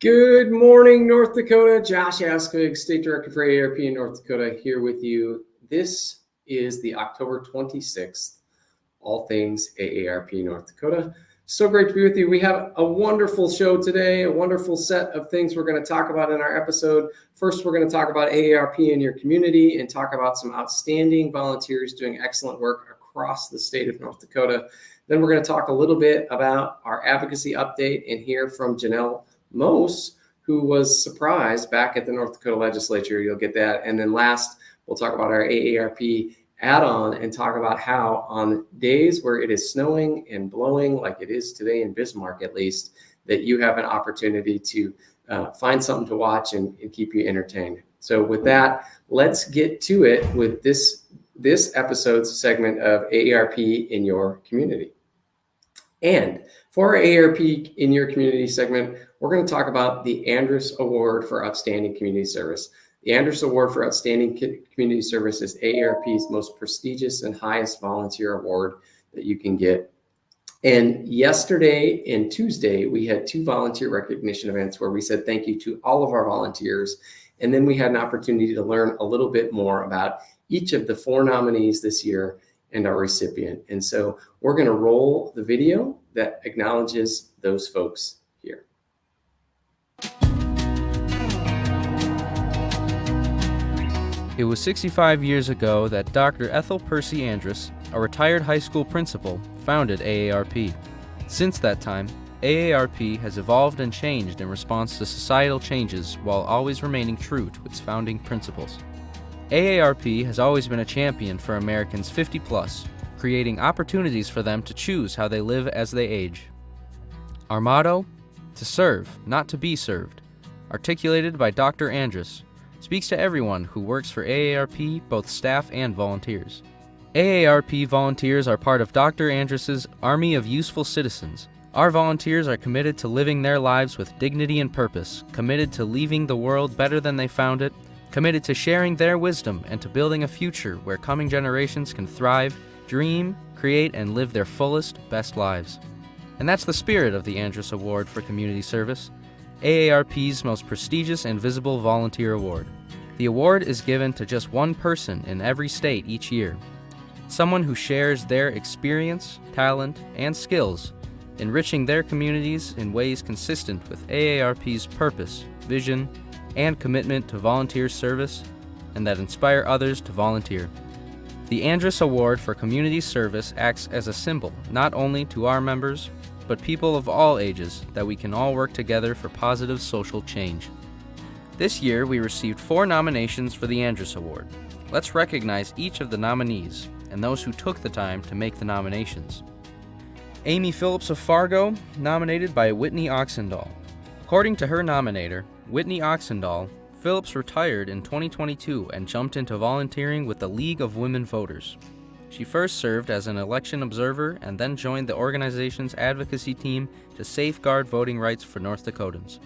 Good morning, North Dakota. Josh Askvig, State Director for AARP in North Dakota, here with you. This is the October 26th, All Things AARP North Dakota. So great to be with you. We have a wonderful show today, a wonderful set of things we're going to talk about in our episode. First, we're going to talk about AARP in your community and talk about some outstanding volunteers doing excellent work across the state of North Dakota. Then we're going to talk a little bit about our advocacy update and hear from Janelle Mose, who was surprised back at the North Dakota Legislature. You'll get that. And then last, we'll talk about our AARP add-on and talk about how on days where it is snowing and blowing like it is today in Bismarck, at least, that you have an opportunity to find something to watch and keep you entertained. So with that, let's get to it with this episode's segment of AARP in your community. And for our AARP in your community segment, we're going to talk about the Andrus Award for Outstanding Community Service. The Andrus Award for Outstanding Community Service is AARP's most prestigious and highest volunteer award that you can get. And yesterday and Tuesday, we had two volunteer recognition events where we said thank you to all of our volunteers. And then we had an opportunity to learn a little bit more about each of the four nominees this year and our recipient. And so we're going to roll the video that acknowledges those folks here. It was 65 years ago that Dr. Ethel Percy Andrus, a retired high school principal, founded AARP. Since that time, AARP has evolved and changed in response to societal changes while always remaining true to its founding principles. AARP has always been a champion for Americans 50+, creating opportunities for them to choose how they live as they age. Our motto, to serve, not to be served, articulated by Dr. Andrus, speaks to everyone who works for AARP, both staff and volunteers. AARP volunteers are part of Dr. Andrus's Army of Useful Citizens. Our volunteers are committed to living their lives with dignity and purpose, committed to leaving the world better than they found it, committed to sharing their wisdom and to building a future where coming generations can thrive, dream, create, and live their fullest, best lives. And that's the spirit of the Andrus Award for Community Service, AARP's most prestigious and visible volunteer award. The award is given to just one person in every state each year, someone who shares their experience, talent, and skills, enriching their communities in ways consistent with AARP's purpose, vision, and commitment to volunteer service, and that inspire others to volunteer. The Andrus Award for Community Service acts as a symbol not only to our members, but people of all ages, that we can all work together for positive social change. This year, we received 4 nominations for the Andrus Award. Let's recognize each of the nominees and those who took the time to make the nominations. Amy Phillips of Fargo, nominated by Whitney Oxendahl. According to her nominator, Whitney Oxendahl, Phillips retired in 2022 and jumped into volunteering with the League of Women Voters. She first served as an election observer and then joined the organization's advocacy team to safeguard voting rights for North Dakotans.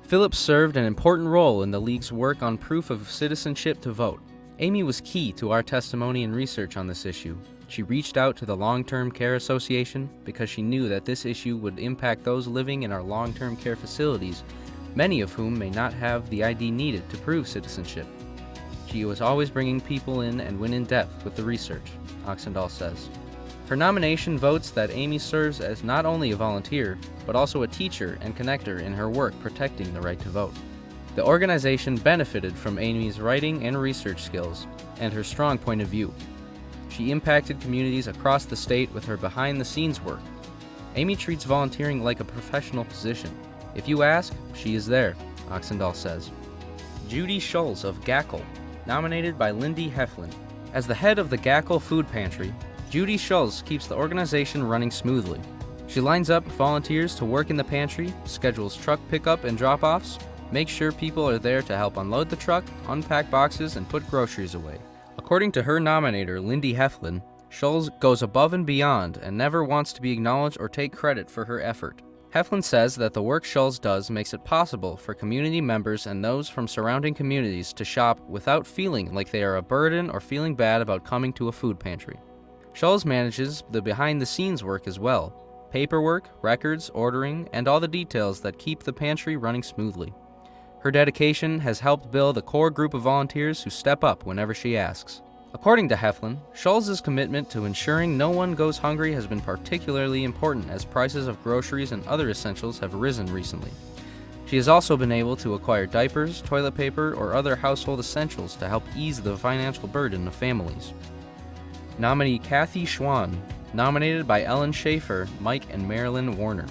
Phillips served an important role in the League's work on proof of citizenship to vote. Amy was key to our testimony and research on this issue. She reached out to the Long-Term Care Association because she knew that this issue would impact those living in our long-term care facilities, many of whom may not have the ID needed to prove citizenship. She was always bringing people in and went in depth with the research, Oxendahl says. Her nomination votes that Amy serves as not only a volunteer, but also a teacher and connector in her work protecting the right to vote. The organization benefited from Amy's writing and research skills and her strong point of view. She impacted communities across the state with her behind-the-scenes work. Amy treats volunteering like a professional position. If you ask, she is there, Oxendahl says. Judy Schulz of Gackle, nominated by Lindy Heflin. As the head of the Gackle Food Pantry, Judy Schulz keeps the organization running smoothly. She lines up volunteers to work in the pantry, schedules truck pickup and drop-offs, makes sure people are there to help unload the truck, unpack boxes, and put groceries away. According to her nominator, Lindy Heflin, Schulz goes above and beyond and never wants to be acknowledged or take credit for her effort. Heflin says that the work Schulz does makes it possible for community members and those from surrounding communities to shop without feeling like they are a burden or feeling bad about coming to a food pantry. Schulz manages the behind-the-scenes work as well. paperwork, records, ordering, and all the details that keep the pantry running smoothly. Her dedication has helped build a core group of volunteers who step up whenever she asks. According to Heflin, Schulz's commitment to ensuring no one goes hungry has been particularly important as prices of groceries and other essentials have risen recently. She has also been able to acquire diapers, toilet paper, or other household essentials to help ease the financial burden of families. Nominee Kathy Schwann, nominated by Ellen Schaefer, Mike, and Marilyn Warner.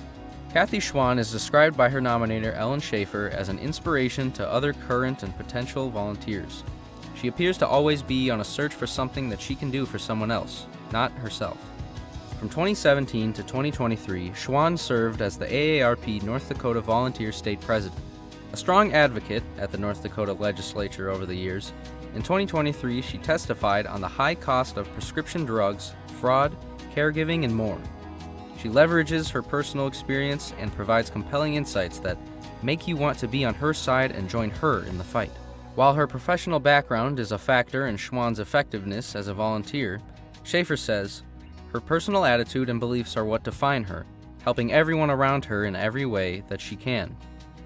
Kathy Schwann is described by her nominator Ellen Schaefer as an inspiration to other current and potential volunteers. She appears to always be on a search for something that she can do for someone else, not herself. From 2017 to 2023, Schwann served as the AARP North Dakota Volunteer State President. A strong advocate at the North Dakota Legislature over the years, in 2023 she testified on the high cost of prescription drugs, fraud, caregiving, and more. She leverages her personal experience and provides compelling insights that make you want to be on her side and join her in the fight. While her professional background is a factor in Schwann's effectiveness as a volunteer, Schaefer says, her personal attitude and beliefs are what define her, helping everyone around her in every way that she can.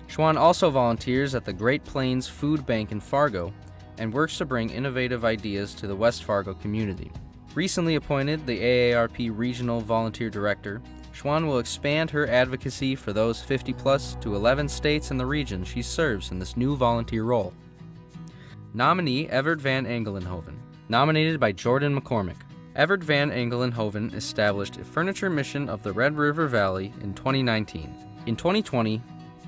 Schwann also volunteers at the Great Plains Food Bank in Fargo and works to bring innovative ideas to the West Fargo community. Recently appointed the AARP Regional Volunteer Director, Schwann will expand her advocacy for those 50+ to 11 states in the region she serves in this new volunteer role. Nominee Evert Van Engelenhoven, nominated by Jordan McCormick. Evert Van Engelenhoven established a furniture mission of the Red River Valley in 2019. In 2020,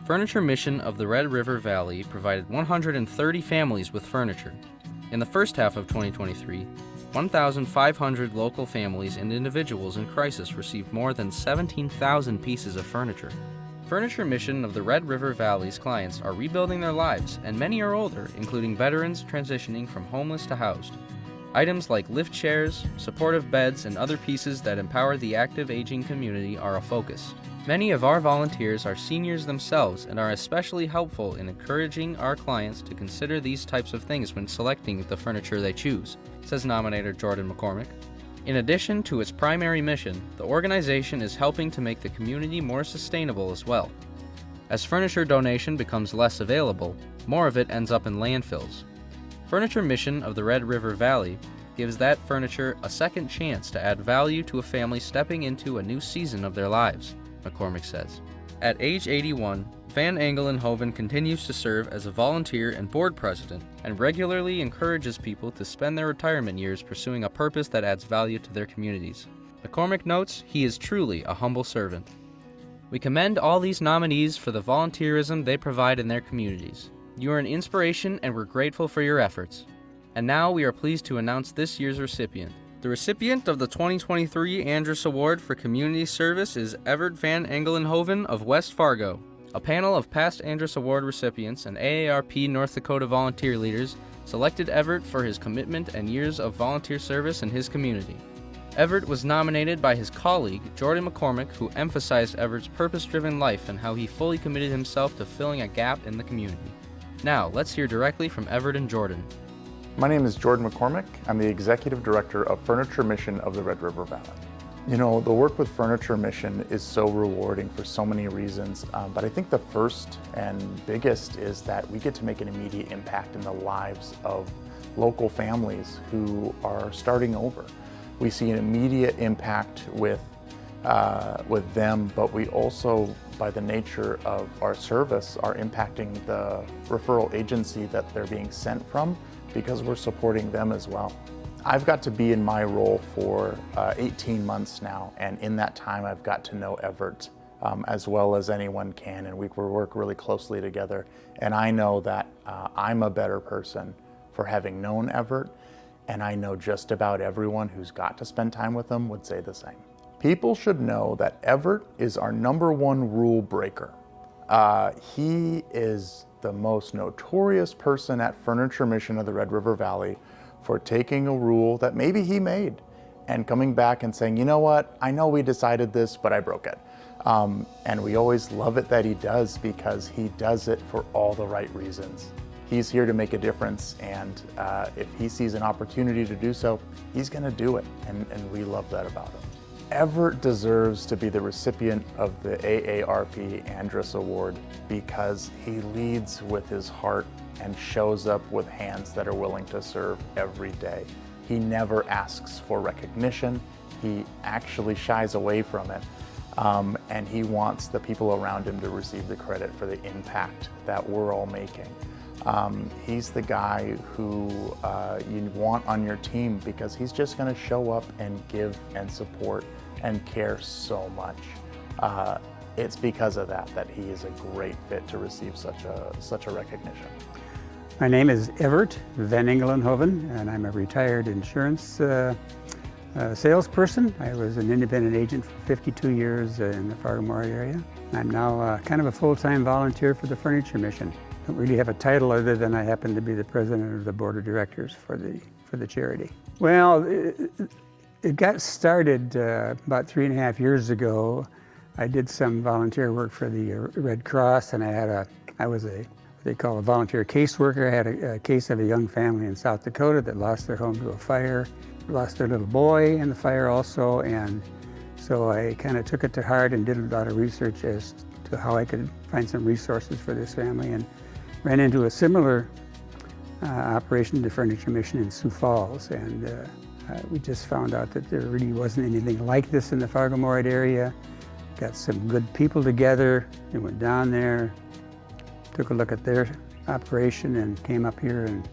Furniture Mission of the Red River Valley provided 130 families with furniture. In the first half of 2023, 1,500 local families and individuals in crisis received more than 17,000 pieces of furniture. Furniture Mission of the Red River Valley's clients are rebuilding their lives, and many are older, including veterans transitioning from homeless to housed. Items like lift chairs, supportive beds, and other pieces that empower the active aging community are a focus. Many of our volunteers are seniors themselves and are especially helpful in encouraging our clients to consider these types of things when selecting the furniture they choose, says nominator Jordan McCormick. In addition to its primary mission, the organization is helping to make the community more sustainable as well. As furniture donation becomes less available, more of it ends up in landfills. Furniture Mission of the Red River Valley gives that furniture a second chance to add value to a family stepping into a new season of their lives, McCormick says. At age 81, Van Engelenhoven continues to serve as a volunteer and board president and regularly encourages people to spend their retirement years pursuing a purpose that adds value to their communities. McCormick notes he is truly a humble servant. We commend all these nominees for the volunteerism they provide in their communities. You are an inspiration and we're grateful for your efforts. And now we are pleased to announce this year's recipient. The recipient of the 2023 Andrus Award for Community Service is Evert Van Engelenhoven of West Fargo. A panel of past Andrus Award recipients and AARP North Dakota volunteer leaders selected Evert for his commitment and years of volunteer service in his community. Evert was nominated by his colleague, Jordan McCormick, who emphasized Evert's purpose-driven life and how he fully committed himself to filling a gap in the community. Now, let's hear directly from Evert and Jordan. My name is Jordan McCormick. I'm the Executive Director of Furniture Mission of the Red River Valley. You know, the work with Furniture Mission is so rewarding for so many reasons, but I think the first and biggest is that we get to make an immediate impact in the lives of local families who are starting over. We see an immediate impact with them, but we also, by the nature of our service, are impacting the referral agency that they're being sent from because we're supporting them as well. I've got to be in my role for 18 months now, and in that time I've got to know Evert as well as anyone can, and we work really closely together. And I know that I'm a better person for having known Evert, and I know just about everyone who's got to spend time with him would say the same. People should know that Evert is our #1 rule breaker. He is the most notorious person at Furniture Mission of the Red River Valley for taking a rule that maybe he made and coming back and saying, you know what, I know we decided this, but I broke it. And we always love it that he does, because he does it for all the right reasons. He's here to make a difference, and if he sees an opportunity to do so, he's gonna do it, and we love that about him. Everett deserves to be the recipient of the AARP Andrus Award because he leads with his heart and shows up with hands that are willing to serve every day. He never asks for recognition. He actually shies away from it. And he wants the people around him to receive the credit for the impact that we're all making. He's the guy who you want on your team because he's just going to show up and give and support and care so much. It's because of that he is a great fit to receive such a recognition. My name is Everett Van Engelenhoven, and I'm a retired insurance salesperson. I was an independent agent for 52 years in the Fargo-Moorhead area. I'm now kind of a full-time volunteer for the Furniture Mission. I don't really have a title other than I happen to be the president of the board of directors for the charity. Well, it got started about 3.5 years ago. I did some volunteer work for the Red Cross, and I was what they call a volunteer caseworker. I had a case of a young family in South Dakota that lost their home to a fire, lost their little boy in the fire also, and so I kind of took it to heart and did a lot of research as to how I could find some resources for this family, and ran into a similar operation to Furniture Mission in Sioux Falls, and we just found out that there really wasn't anything like this in the Fargo-Moorhead area. Got some good people together and went down there, took a look at their operation, and came up here and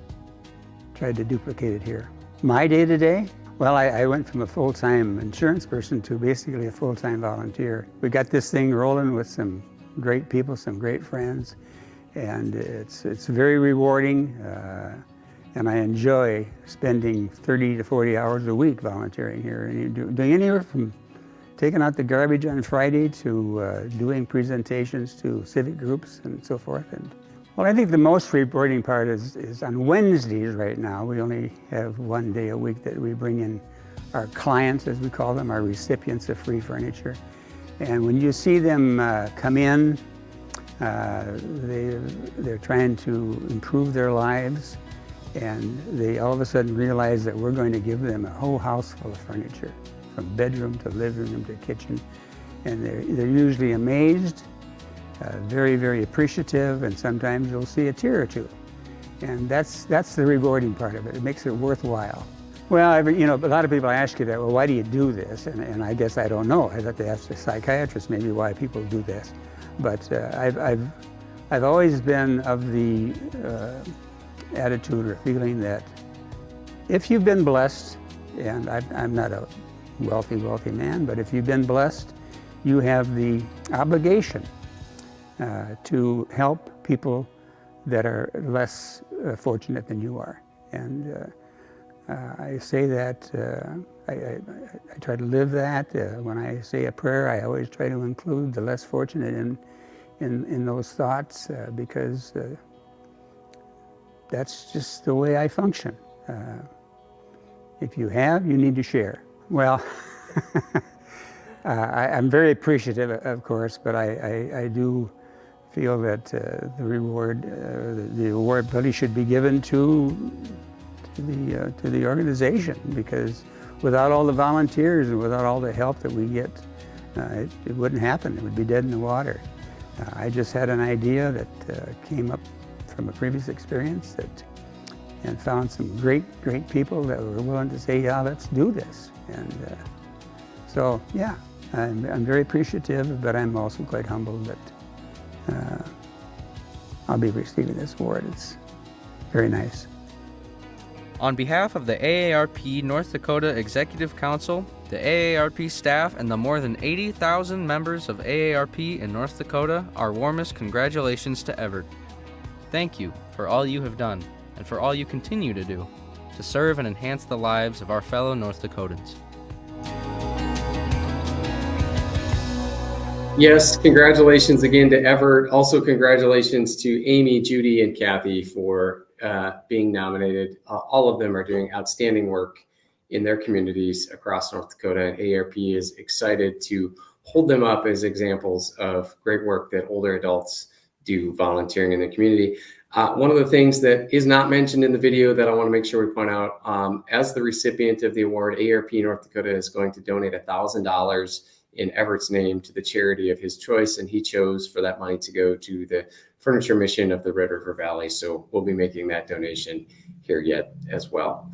tried to duplicate it here. My day-to-day? Well, I went from a full-time insurance person to basically a full-time volunteer. We got this thing rolling with some great people, some great friends, and it's very rewarding, and I enjoy spending 30 to 40 hours a week volunteering here, and doing anywhere from taking out the garbage on Friday to doing presentations to civic groups and so forth. And well, I think the most rewarding part is on Wednesdays right now. We only have one day a week that we bring in our clients, as we call them, our recipients of free furniture. And when you see them come in, they're trying to improve their lives, and they all of a sudden realize that we're going to give them a whole house full of furniture, from bedroom to living room to kitchen. And they're usually amazed, very, very appreciative, and sometimes you'll see a tear or two. And that's the rewarding part of it. It makes it worthwhile. Well, a lot of people ask you that, well, why do you do this? And I guess I don't know. I'd have to ask a psychiatrist maybe why people do this. But I've always been of the attitude or feeling that if you've been blessed, and I'm not a wealthy man, but if you've been blessed, you have the obligation to help people that are less fortunate than you are. And I say that, I try to live that. When I say a prayer, I always try to include the less fortunate in those thoughts, because that's just the way I function. If you have, you need to share. Well, I'm very appreciative, of course, but I do feel that the award really should be given to the organization, because without all the volunteers and without all the help that we get, it wouldn't happen. It would be dead in the water. I just had an idea that came up from a previous experience and found some great people that were willing to say, yeah, let's do this. And so, yeah, I'm very appreciative, but I'm also quite humbled that I'll be receiving this award. It's very nice. On behalf of the AARP North Dakota Executive Council, the AARP staff, and the more than 80,000 members of AARP in North Dakota, our warmest congratulations to Everett. Thank you for all you have done, and for all you continue to do, to serve and enhance the lives of our fellow North Dakotans. Yes, congratulations again to Everett. Also, congratulations to Amy, Judy, and Kathy for being nominated. All of them are doing outstanding work in their communities across North Dakota, and AARP is excited to hold them up as examples of great work that older adults do volunteering in the community. One of the things that is not mentioned in the video that I want to make sure we point out, as the recipient of the award, AARP North Dakota is going to donate $1,000 in Everett's name to the charity of his choice, and he chose for that money to go to the furniture mission of the Red River Valley. So we'll be making that donation here yet as well.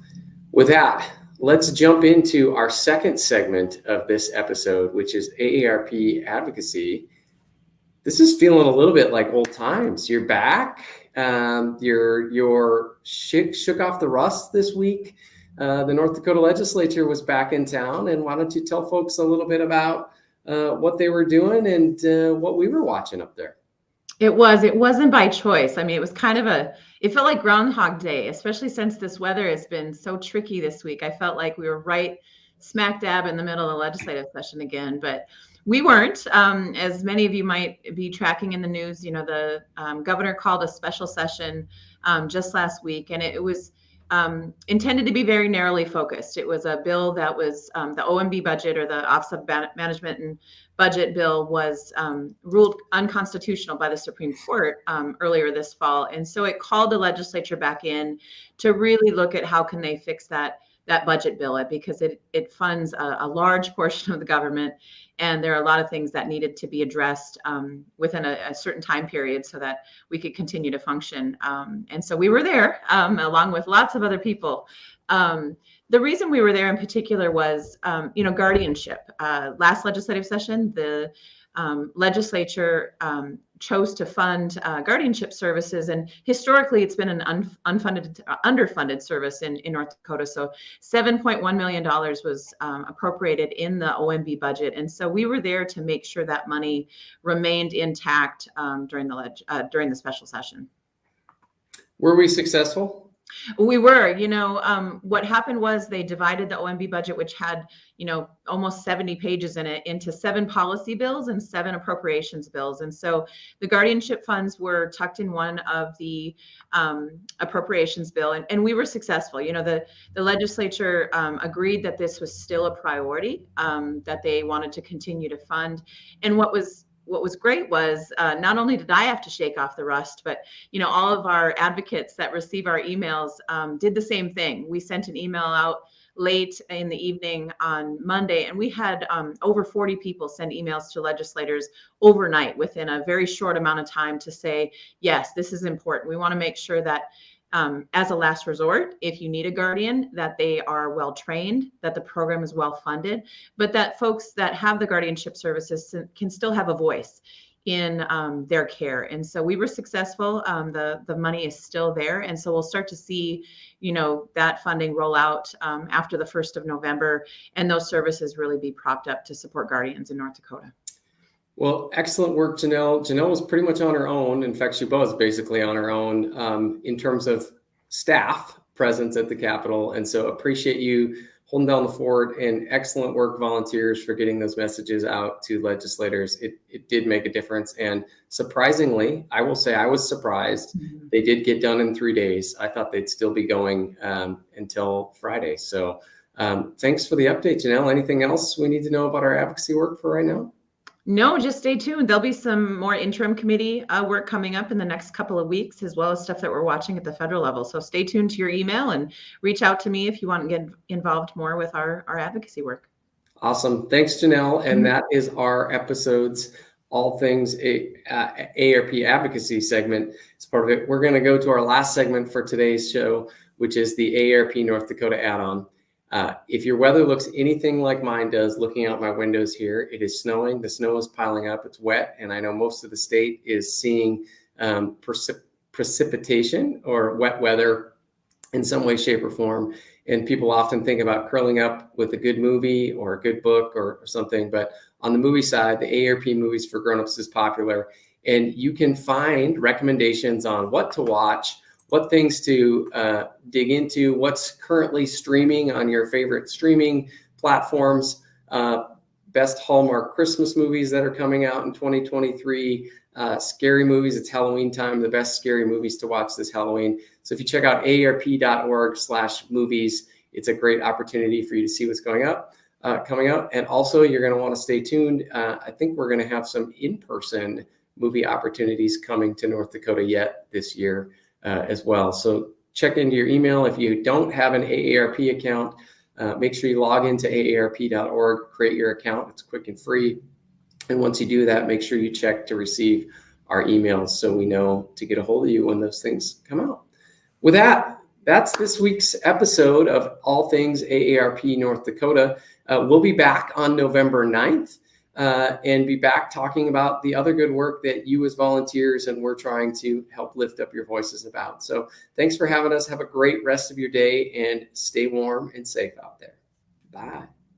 With that, let's jump into our second segment of this episode, which is AARP advocacy. This is feeling a little bit like old times. You're back. You're shook off the rust this week. The North Dakota Legislature was back in town, and why don't you tell folks a little bit about what they were doing and what we were watching up there? It wasn't by choice. I mean, it was kind of it felt like Groundhog Day, especially since this weather has been so tricky this week. I felt like we were right smack dab in the middle of the legislative session again, but we weren't. As many of you might be tracking in the news, the governor called a special session just last week, and it was intended to be very narrowly focused. It was a bill that was the OMB budget, or the Office of Management and Budget bill, was ruled unconstitutional by the Supreme Court earlier this fall. And so it called the legislature back in to really look at how can they fix that budget bill, because it funds a large portion of the government. And there are a lot of things that needed to be addressed within a certain time period so that we could continue to function. And so we were there along with lots of other people. The reason we were there in particular was, guardianship. Last legislative session, the legislature chose to fund guardianship services, and historically it's been an underfunded service in North Dakota. So $7.1 million was appropriated in the OMB budget, and so we were there to make sure that money remained intact during the special session. Were we successful? We were. What happened was they divided the OMB budget, which had, almost 70 pages in it, into 7 policy bills and 7 appropriations bills. And so the guardianship funds were tucked in one of the appropriations bill, and we were successful. The legislature agreed that this was still a priority, that they wanted to continue to fund. And what was great was not only did I have to shake off the rust, but all of our advocates that receive our emails did the same thing. We sent an email out late in the evening on Monday, and we had over 40 people send emails to legislators overnight within a very short amount of time to say, yes, this is important. We want to make sure that as a last resort, if you need a guardian, that they are well trained, that the program is well funded, but that folks that have the guardianship services can still have a voice in their care. And so we were successful. The money is still there, and so we'll start to see, that funding roll out after the 1st of November, and those services really be propped up to support guardians in North Dakota. Well, excellent work, Janelle. Janelle was pretty much on her own. In fact, she was basically on her own in terms of staff presence at the Capitol. And so appreciate you holding down the fort, and excellent work, volunteers, for getting those messages out to legislators. It did make a difference. And surprisingly, I will say I was surprised. Mm-hmm. They did get done in 3 days. I thought they'd still be going until Friday. So thanks for the update, Janelle. Anything else we need to know about our advocacy work for right now? No, just stay tuned. There'll be some more interim committee work coming up in the next couple of weeks, as well as stuff that we're watching at the federal level. So stay tuned to your email and reach out to me if you want to get involved more with our advocacy work. Awesome. Thanks, Janelle. And that is our episode's all things AARP advocacy segment. As part of it, we're going to go to our last segment for today's show, which is the AARP North Dakota add-on. If your weather looks anything like mine does, looking out my windows here, it is snowing. The snow is piling up. It's wet. And I know most of the state is seeing precipitation or wet weather in some way, shape, or form. And people often think about curling up with a good movie or a good book or something. But on the movie side, the AARP Movies for Grownups is popular. And you can find recommendations on what to watch, what things to dig into, what's currently streaming on your favorite streaming platforms, best Hallmark Christmas movies that are coming out in 2023, scary movies. It's Halloween time, the best scary movies to watch this Halloween. So if you check out aarp.org/movies, it's a great opportunity for you to see what's coming out. And also, you're going to want to stay tuned. I think we're going to have some in-person movie opportunities coming to North Dakota yet this year. as well. So check into your email. If you don't have an AARP account, make sure you log into aarp.org, create your account. It's quick and free. And once you do that, make sure you check to receive our emails so we know to get a hold of you when those things come out. With that, that's this week's episode of All Things AARP North Dakota. We'll be back on November 9th and be back talking about the other good work that you as volunteers and we're trying to help lift up your voices about. So thanks for having us. Have a great rest of your day and stay warm and safe out there. Bye.